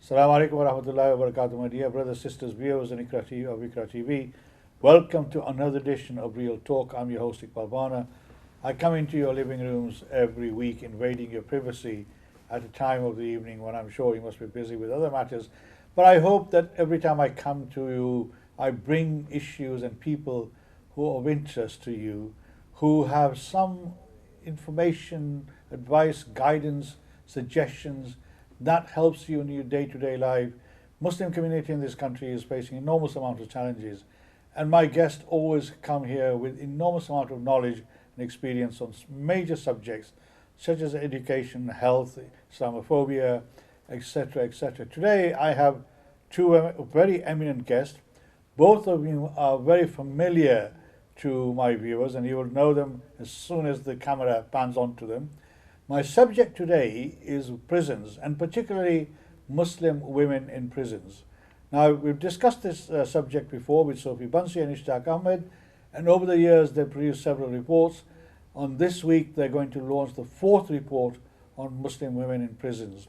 Assalamu alaikum wa rahmatullahi wa barakatuh, my dear brothers, sisters, viewers and Ikra TV. Welcome to another edition of Real Talk. I'm your host Iqbal Bana. I come into your living rooms every week, invading your privacy at a time of the evening when I'm sure you must be busy with other matters. But I hope that every time I come to you, I bring issues and people who are of interest to you, who have some information, advice, guidance, suggestions that helps you in your day-to-day life. Muslim community in this country is facing enormous amount of challenges, and my guests always come here with enormous amount of knowledge and experience on major subjects such as education, health, Islamophobia, etc., etc. Today I have two very eminent guests. Both of you are very familiar to my viewers, and you will know them as soon as the camera pans onto them. My subject today is prisons, and particularly Muslim women in prisons. Now, we've discussed this subject before with Sophie Bansi and Ishtaq Ahmed, and over the years they've produced several reports. On this week, they're going to launch the fourth report on Muslim women in prisons.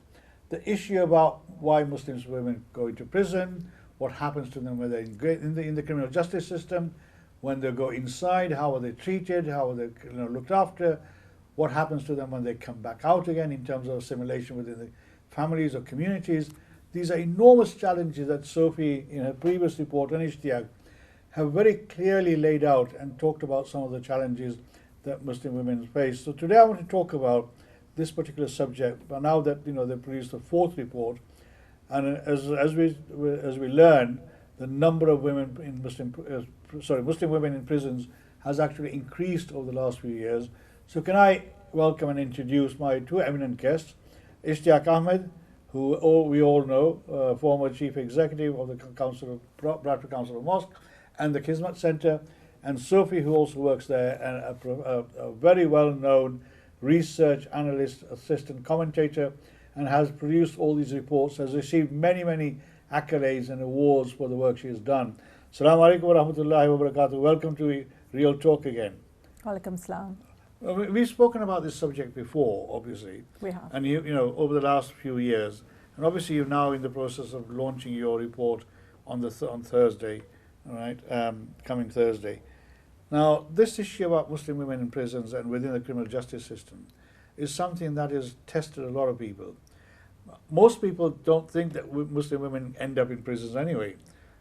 The issue about why Muslim women go into prison, what happens to them when they're in the criminal justice system, when they go inside, how are they treated, how are they looked after, what happens to them when they come back out again in terms of assimilation within the families or communities. These are enormous challenges that Sophie, in her previous report on Ishtiyaq, have very clearly laid out and talked about some of the challenges that Muslim women face. So today I want to talk about this particular subject, but now that they've produced the fourth report, and as we learn, the number of women in Muslim women in prisons has actually increased over the last few years. So can I welcome and introduce my two eminent guests, Ishtiyaq Ahmed, who we all know, former Chief Executive of the Bradford Council of Mosque and the Kismet Centre, and Sophie, who also works there, and a very well-known research analyst, assistant commentator, and has produced all these reports, has received many, many accolades and awards for the work she has done. Assalamu alaikum wa rahmatullahi wa barakatuh. Welcome to Real Talk again. Walaikum salam. We've spoken about this subject before, obviously. We have. And over the last few years, and obviously you're now in the process of launching your report on Thursday, all right, coming Thursday. Now, this issue about Muslim women in prisons and within the criminal justice system is something that has tested a lot of people. Most people don't think that Muslim women end up in prisons anyway.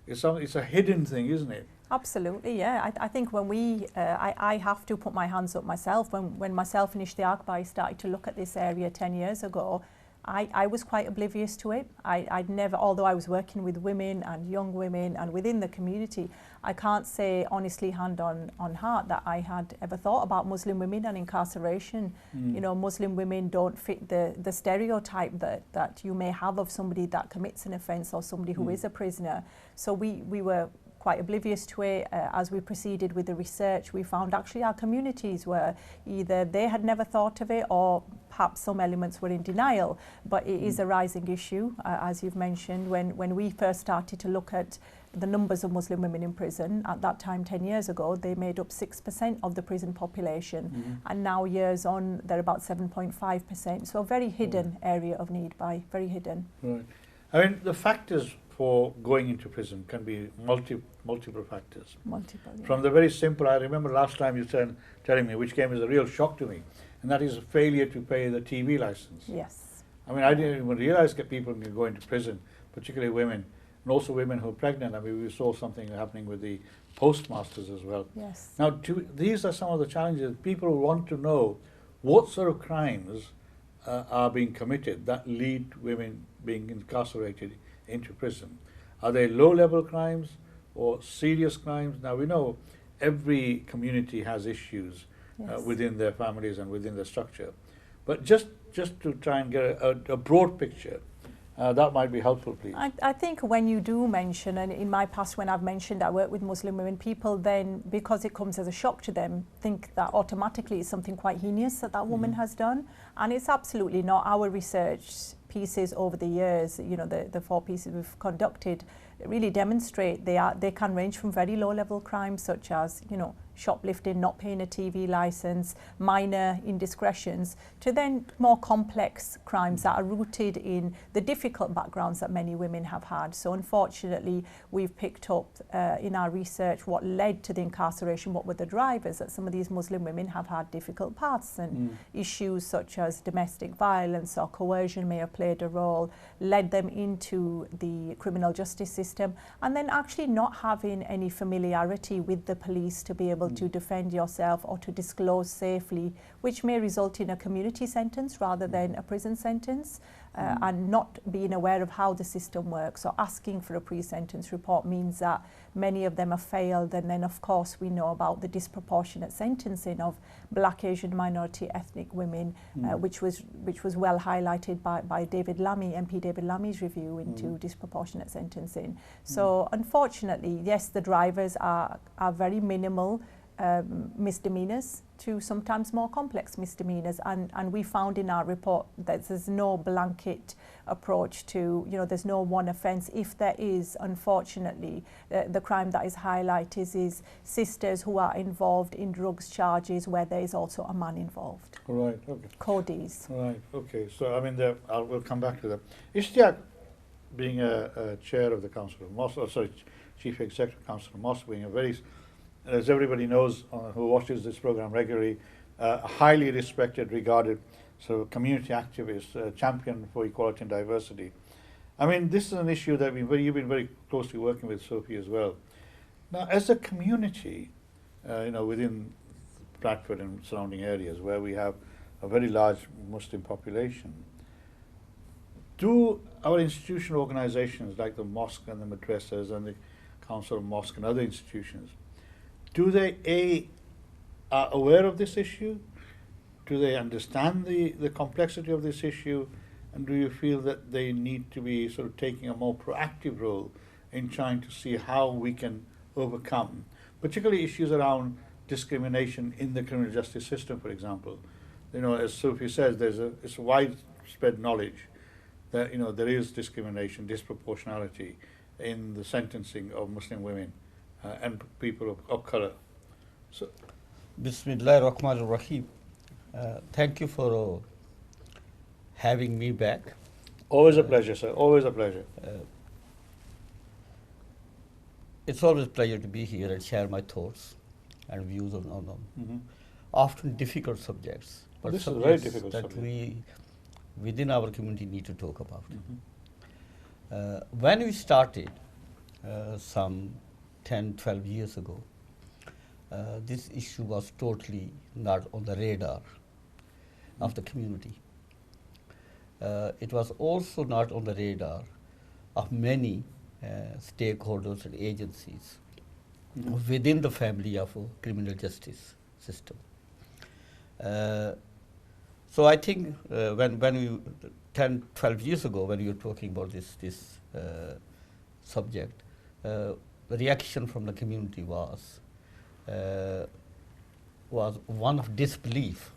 It's a hidden thing, isn't it? Absolutely, yeah. I think when I have to put my hands up myself. When myself and Ishtiyaq started to look at this area 10 years ago, I was quite oblivious to it. I'd never, although I was working with women and young women and within the community, I can't say honestly, hand on heart, that I had ever thought about Muslim women and incarceration. Muslim women don't fit the stereotype that you may have of somebody that commits an offence or somebody who is a prisoner. So we were quite oblivious to it. As we proceeded with the research, we found actually our communities were either they had never thought of it, or perhaps some elements were in denial. But it is a rising issue, as you've mentioned. When we first started to look at the numbers of Muslim women in prison, at that time 10 years ago, they made up 6% of the prison population, and now years on they're about 7.5%. So a very hidden area of need, very hidden. Right. I mean, the factors for going into prison can be multiple factors. Multiple, yeah. From the very simple, I remember last time you telling me, which came as a real shock to me, and that is a failure to pay the TV license. Yes. I mean, I didn't even realize that people can go into prison, particularly women, and also women who are pregnant. I mean, we saw something happening with the postmasters as well. Yes. Now, these are some of the challenges. People want to know what sort of crimes are being committed that lead to women being incarcerated into prison. Are they low-level crimes or serious crimes? Now, we know every community has issues within their families and within their structure, but just to try and get a broad picture, that might be helpful, please. I think when you do mention, and in my past when I've mentioned I work with Muslim women, people then, because it comes as a shock to them, think that automatically it's something quite heinous that woman has done, and it's absolutely not. Our research pieces over the years, the 4 pieces we've conducted, really demonstrate they can range from very low level crimes such as shoplifting, not paying a TV license, minor indiscretions, to then more complex crimes that are rooted in the difficult backgrounds that many women have had. So unfortunately, we've picked up in our research what led to the incarceration, what were the drivers, that some of these Muslim women have had difficult paths, and issues such as domestic violence or coercion may have played a role, led them into the criminal justice system, and then actually not having any familiarity with the police to be able to defend yourself or to disclose safely, which may result in a community sentence rather than a prison sentence, and not being aware of how the system works or asking for a pre-sentence report means that many of them have failed. And then of course we know about the disproportionate sentencing of Black, Asian, minority ethnic women, which was well highlighted by David Lammy, MP David Lammy's review into disproportionate sentencing. So unfortunately, yes, the drivers are very minimal misdemeanors to sometimes more complex misdemeanors, and we found in our report that there's no blanket approach to, there's no one offence. If there is, unfortunately, the crime that is highlighted is sisters who are involved in drugs charges where there is also a man involved. Right, okay. Codies. Right, okay. So, I mean, we'll come back to that. Ishtiaq, being a chair of the Council of Mosques, Chief Executive Council of Mosques, being a very, as everybody knows who watches this program regularly, a highly respected, regarded community activist, champion for equality and diversity. I mean, this is an issue that you've been very closely working with Sophie as well. Now, as a community, within Bradford and surrounding areas where we have a very large Muslim population, do our institutional organizations like the mosque and the madrasas and the Council of Mosque and other institutions, do they are aware of this issue? Do they understand the complexity of this issue? And do you feel that they need to be sort of taking a more proactive role in trying to see how we can overcome, particularly issues around discrimination in the criminal justice system, for example? As Sophie says, it's widespread knowledge that there is discrimination, disproportionality in the sentencing of Muslim women and people of colour. So, Bismillahirrahmanirrahim. Thank you for having me back. Always a pleasure, sir. Always a pleasure. It's always a pleasure to be here and share my thoughts and views on often difficult subjects, but this subjects is a very difficult that subject. we within our community need to talk about. When we started some 10, 12 years ago, this issue was totally not on the radar of the community. It was also not on the radar of many stakeholders and agencies within the family of a criminal justice system. So I think when we 10, 12 years ago, when we were talking about this subject, the reaction from the community was one of disbelief.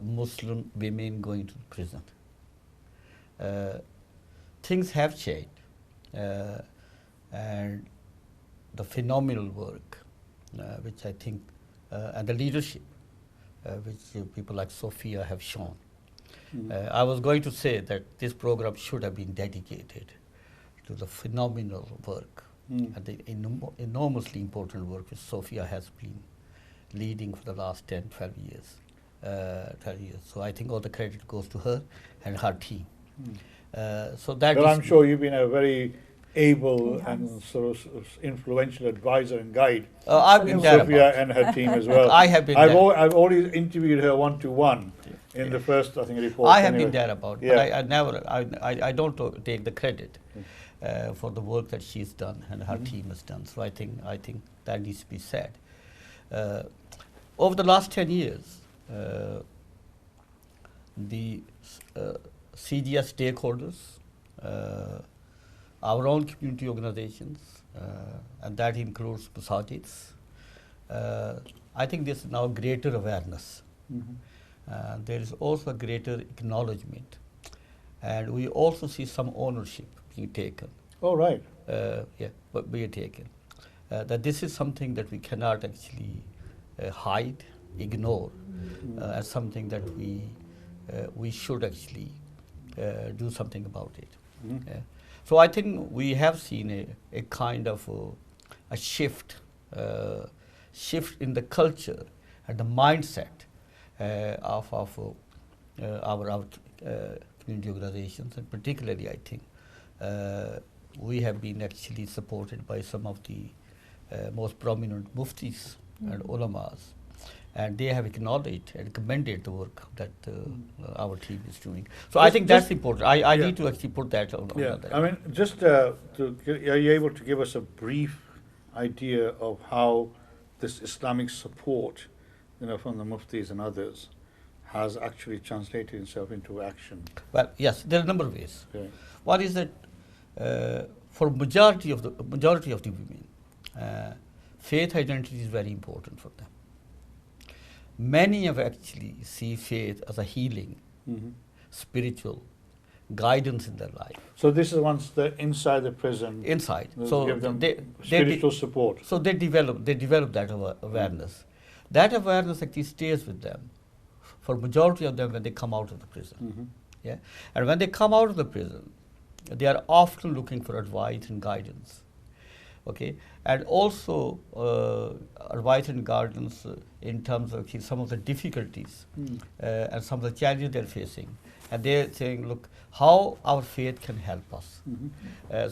Muslim women going to prison. Things have changed, and the phenomenal work, which I think, and the leadership, which people like Sophia have shown. I was going to say that this program should have been dedicated to the phenomenal work and the enormously important work which Sophia has been leading for the last 10, 12 years. So I think all the credit goes to her and her team. So that Well, is I'm sure you've been a very able and sort of influential advisor and guide I've been in there Sophia about. and her team as well. I have been I've there. I've already interviewed her one-to-one in the first, I think, report. I have anyway. been there about, Yeah. but I never, I don't take the credit for the work that she's done and her team has done. So I think that needs to be said. Over the last 10 years, the CGS stakeholders, our own community organizations, and that includes masajids. I think there's now greater awareness. There is also a greater acknowledgement, and we also see some ownership being taken. Oh, right. Being taken. that this is something that we cannot actually hide, ignore, as something that we should actually do something about it. So I think we have seen a kind of a shift in the culture and the mindset of our community organizations, and particularly I think we have been actually supported by some of the most prominent muftis and ulamas, and they have acknowledged and commended the work that our team is doing. So I think that's important. I need to actually put that on. That. I mean, just are you able to give us a brief idea of how this Islamic support, from the muftis and others, has actually translated itself into action? Well, yes, there are a number of ways. Okay. One is that for majority of the women, faith identity is very important for them. Many have actually see faith as a healing, spiritual guidance in their life. So this is once they're inside the prison. Inside, so give them spiritual support. So they develop that awareness. That awareness actually stays with them for majority of them when they come out of the prison. Yeah, and when they come out of the prison, they are often looking for advice and guidance. Okay, and also advice and guidance in terms of some of the difficulties and some of the challenges they're facing. And they're saying, look, how our faith can help us.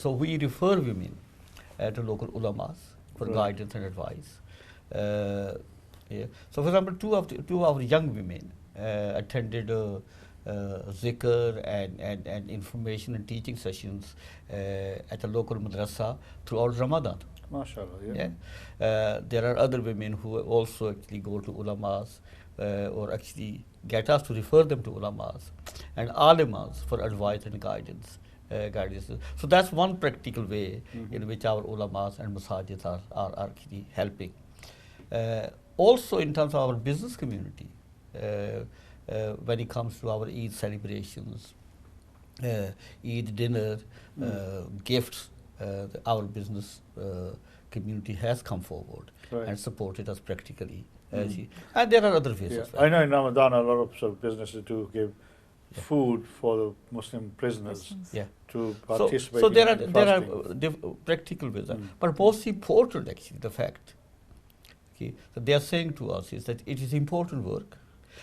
So we refer women to local ulamas for guidance and advice. Yeah. So for example, two of our young women attended zikr and information and teaching sessions at a local madrasa throughout Ramadan. MashaAllah, yeah. There are other women who also actually go to ulamas or actually get us to refer them to ulamas and alimas for advice and guidance. So that's one practical way in which our ulamas and masajids are actually helping. Also in terms of our business community, when it comes to our Eid celebrations, Eid dinner, gifts, our business community has come forward and supported us practically. And there are other ways as well. I know in Ramadan a lot of sort of businesses do give food for the Muslim prisoners to participate so in there are practical ways. But most important actually the fact that they are saying to us is that it is important work.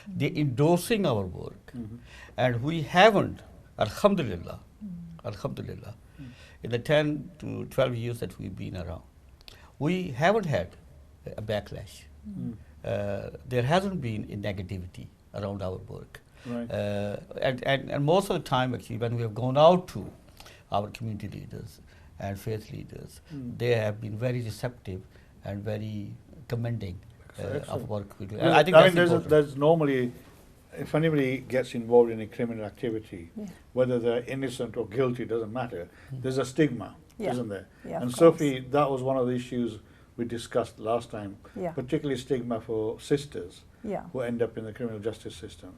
They're endorsing our work, and we haven't, alhamdulillah, in the 10 to 12 years that we've been around, we haven't had a backlash. There hasn't been a negativity around our work. And most of the time actually when we have gone out to our community leaders and faith leaders, they have been very receptive and very commending of work we do. And I think there's normally, if anybody gets involved in a criminal activity, whether they're innocent or guilty, doesn't matter. There's a stigma, isn't there? And Sophie, that was one of the issues we discussed last time, particularly stigma for sisters who end up in the criminal justice system.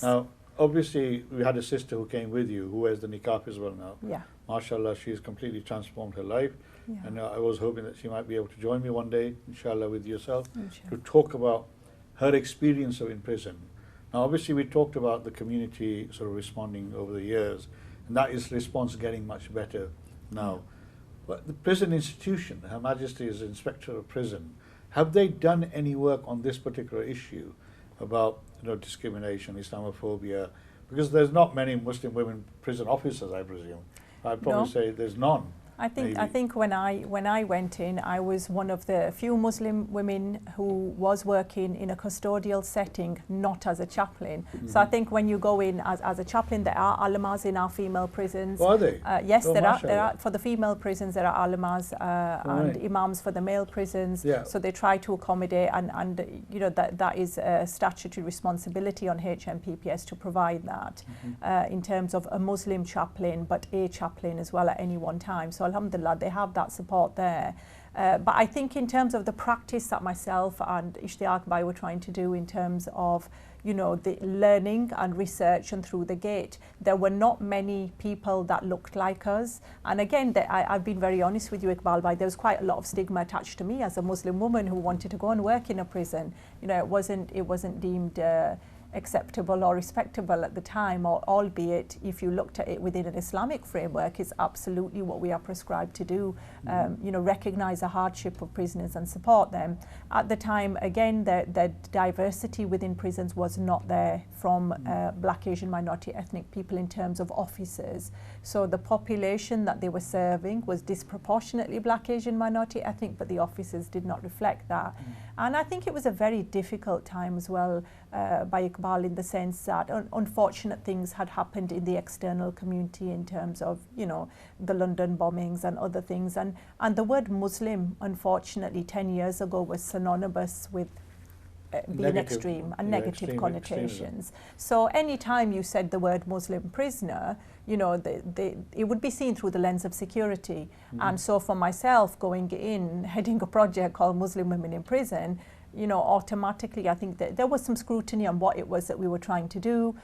Now, obviously, we had a sister who came with you who wears the niqab as well now. MashaAllah, she's completely transformed her life. And I was hoping that she might be able to join me one day, inshallah, with yourself, to talk about her experience of in prison. Now, obviously, we talked about the community sort of responding over the years, and that is response getting much better now. But the prison institution, Her Majesty is Inspector of Prison, have they done any work on this particular issue about discrimination, Islamophobia? Because there's not many Muslim women prison officers, I presume. I'd probably say there's none. I think when I went in, I was one of the few Muslim women who was working in a custodial setting, not as a chaplain. So I think when you go in as a chaplain, there are alamas in our female prisons. Are they? Yes, there are. For the female prisons, there are alamas and imams for the male prisons. So they try to accommodate, and that is a statutory responsibility on HMPPS to provide that in terms of a Muslim chaplain, but a chaplain as well at any one time. So alhamdulillah, they have that support there. But I think in terms of the practice that myself and Ishtiaq Bhai were trying to do in terms of, you know, the learning and research and through the gate. There were not many people that looked like us. And again, I've been very honest with you, Iqbal, there was quite a lot of stigma attached to me as a Muslim woman who wanted to go and work in a prison. You know, it wasn't deemed acceptable or respectable at the time, or albeit if you looked at it within an Islamic framework, it's absolutely what we are prescribed to do. You know, recognise the hardship of prisoners and support them. At the time, again, the diversity within prisons was not there from Black, Asian, minority ethnic people in terms of officers. So the population that they were serving was disproportionately Black, Asian, minority ethnic, but the officers did not reflect that. And I think it was a very difficult time as well, by Iqbal, in the sense that unfortunate things had happened in the external community in terms of, you know, the London bombings and other things. And the word Muslim, unfortunately, 10 years ago was synonymous with being Negative, extreme and yeah, negative extreme, connotations. So any time you said the word Muslim prisoner, you know, it would be seen through the lens of security. And so for myself, going in, heading a project called Muslim Women in Prison, you know, automatically I think that there was some scrutiny on what it was that we were trying to do.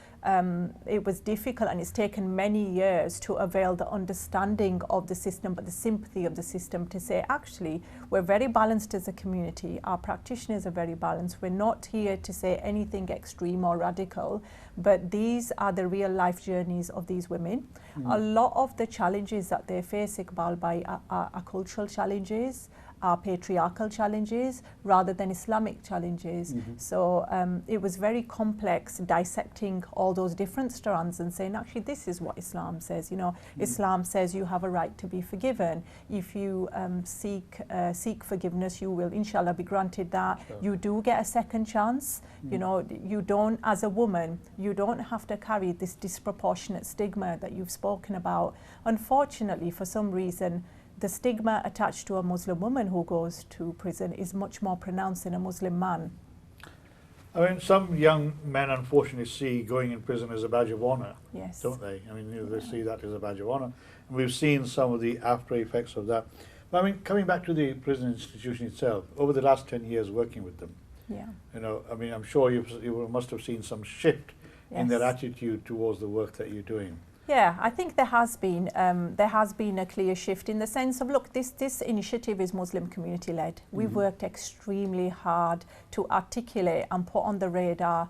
It was difficult, and it's taken many years to avail the understanding of the system, but the sympathy of the system, to say, actually, we're very balanced as a community. Our practitioners are very balanced. We're not here to say anything extreme or radical, but these are the real life journeys of these women. A lot of the challenges that they face, Iqbal, are cultural challenges, are patriarchal challenges rather than Islamic challenges. So it was very complex, dissecting all those different strands and saying, actually, this is what Islam says. You know, Islam says you have a right to be forgiven. If you seek forgiveness, you will, inshallah, be granted that. Sure. You do get a second chance. You know, you don't, as a woman, you don't have to carry this disproportionate stigma that you've spoken about. Unfortunately, for some reason, the stigma attached to a Muslim woman who goes to prison is much more pronounced than a Muslim man. I mean, some young men unfortunately see going in prison as a badge of honour, Yes. don't they? I mean, you know, they see that as a badge of honour. And we've seen some of the after effects of that. But I mean, coming back to the prison institution itself, over the last 10 years working with them, Yeah. you know, I mean, I'm sure you must have seen some shift in their Yes. attitude towards the work that you're doing. Yeah, I think there has been a clear shift in the sense of, look, this initiative is Muslim community led. We've worked extremely hard to articulate and put on the radar,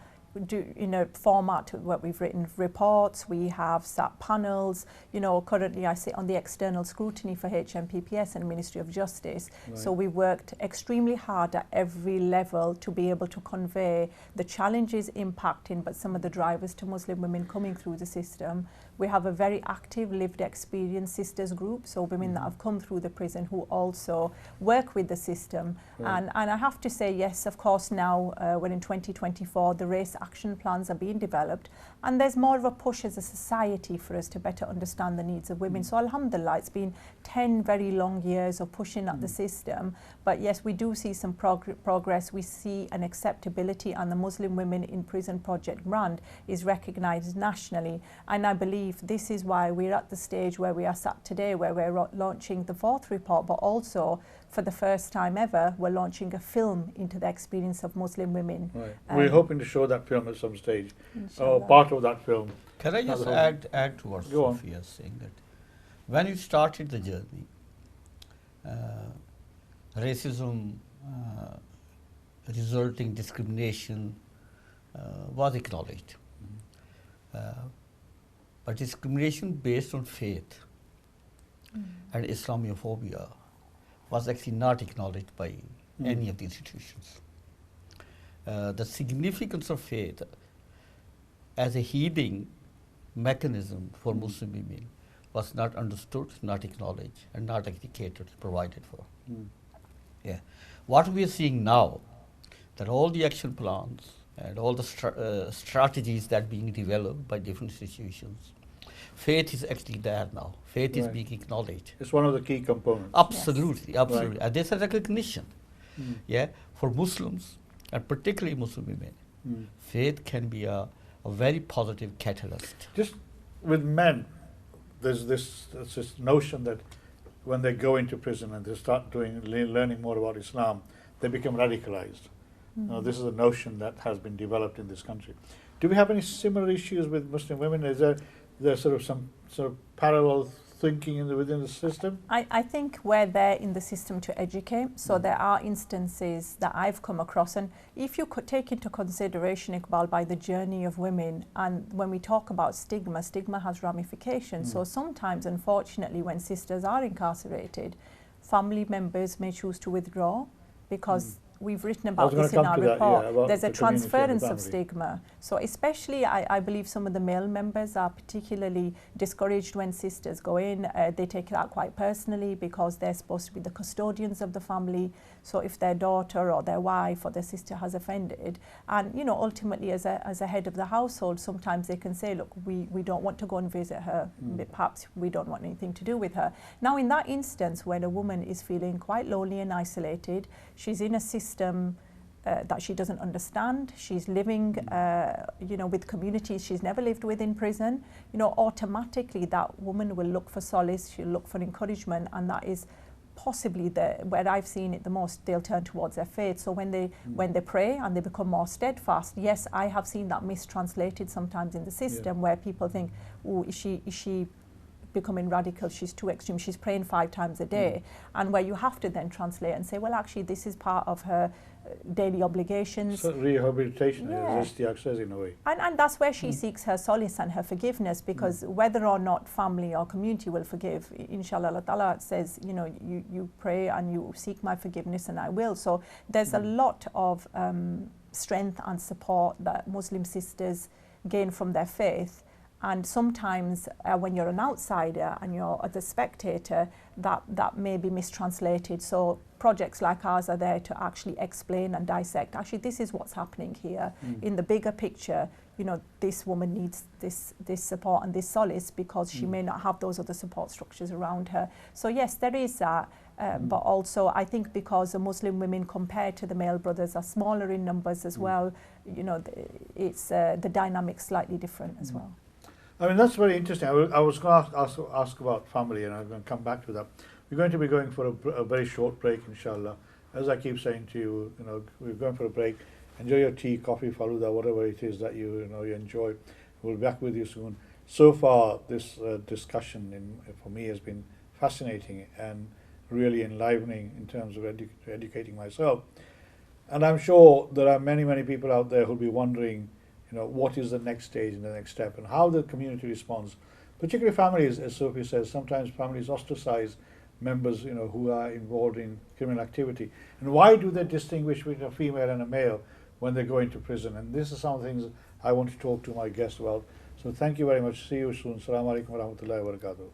in a format where we've written reports, we have sat panels. You know, currently I sit on the external scrutiny for HMPPS and Ministry of Justice. Right. So we worked extremely hard at every level to be able to convey the challenges impacting, but some of the drivers to Muslim women coming through the system. We have a very active lived experience sisters group, so women that have come through the prison who also work with the system. Right. And I have to say, yes, of course, now when in 2024 the race action plans are being developed, and there's more of a push as a society for us to better understand the needs of women. So alhamdulillah, it's been 10 very long years of pushing at the system, but yes, we do see some progress. We see an acceptability, and the Muslim Women in Prison Project brand is recognised nationally, and I believe this is why we're at the stage where we are sat today, where we're launching the 4th report, but also for the first time ever we're launching a film into the experience of Muslim women. Right. We're hoping to show that film at some stage, or Inshallah. part of that film. Can I just add to what Go on. Sophia is saying, that when you started the journey, racism, resulting discrimination was acknowledged. But discrimination based on faith and Islamophobia was actually not acknowledged by any of the institutions. The significance of faith as a healing mechanism for Muslim women was not understood, not acknowledged, and not actually catered, provided for. Yeah. What we are seeing now, that all the action plans and all the strategies that are being developed by different institutions, faith is actually there now. Faith is Right. being acknowledged. It's one of the key components. Absolutely, absolutely. Right. And there's a recognition, yeah, for Muslims, and particularly Muslim women. Faith can be a very positive catalyst. Just with men, there's this notion that when they go into prison and they start learning more about Islam, they become radicalized. This is a notion that has been developed in this country. Do we have any similar issues with Muslim women? Is there sort of some sort of parallel thinking within the system? I think we're there in the system to educate. So there are instances that I've come across, and if you could take into consideration, Iqbal, by the journey of women, and when we talk about stigma, stigma has ramifications. So sometimes, unfortunately, when sisters are incarcerated, family members may choose to withdraw because we've written about this in our report. There's a transference of stigma. So especially, I believe some of the male members are particularly discouraged when sisters go in. They take that quite personally because they're supposed to be the custodians of the family. So if their daughter or their wife or their sister has offended, and you know, ultimately as a head of the household, sometimes they can say, look, we don't want to go and visit her. Perhaps we don't want anything to do with her. Now, in that instance, when a woman is feeling quite lonely and isolated, she's in a system that she doesn't understand. She's living, you know, with communities she's never lived with in prison. You know, automatically that woman will look for solace. She'll look for encouragement, and that is possibly where I've seen it the most. They'll turn towards their faith. So when they pray and they become more steadfast, yes, I have seen that mistranslated sometimes in the system, where people think, oh, is she becoming radical, she's too extreme, she's praying 5 times a day, and where you have to then translate and say, well, actually this is part of her daily obligations. So rehabilitation, as Istiaq says, in a way. And that's where she seeks her solace and her forgiveness, because whether or not family or community will forgive, inshallah, Allah Ta'ala says, you know, you pray and you seek my forgiveness and I will. So there's a lot of strength and support that Muslim sisters gain from their faith. And sometimes when you're an outsider and you're the spectator, that may be mistranslated. So projects like ours are there to actually explain and dissect. Actually, this is what's happening here. In the bigger picture, you know, this woman needs this support and this solace because she may not have those other support structures around her. So yes, there is that. But also, I think because the Muslim women compared to the male brothers are smaller in numbers as well, you know, it's the dynamic's slightly different as well. I mean, that's very interesting. I was going to ask about family, and I'm going to come back to that. We're going to be going for a very short break, inshallah. As I keep saying to you, you know, we're going for a break. Enjoy your tea, coffee, faluda, whatever it is that you enjoy. We'll be back with you soon. So far, this discussion for me has been fascinating and really enlivening in terms of educating myself. And I'm sure there are many, many people out there who'll be wondering, you know, what is the next stage and the next step, and how the community responds. Particularly families, as Sophie says, sometimes families ostracize members, you know, who are involved in criminal activity. And why do they distinguish between a female and a male when they go into prison? And this is some of the things I want to talk to my guest about. So thank you very much. See you soon. Assalamu alaikum wa rahmatullahi wa barakatuh.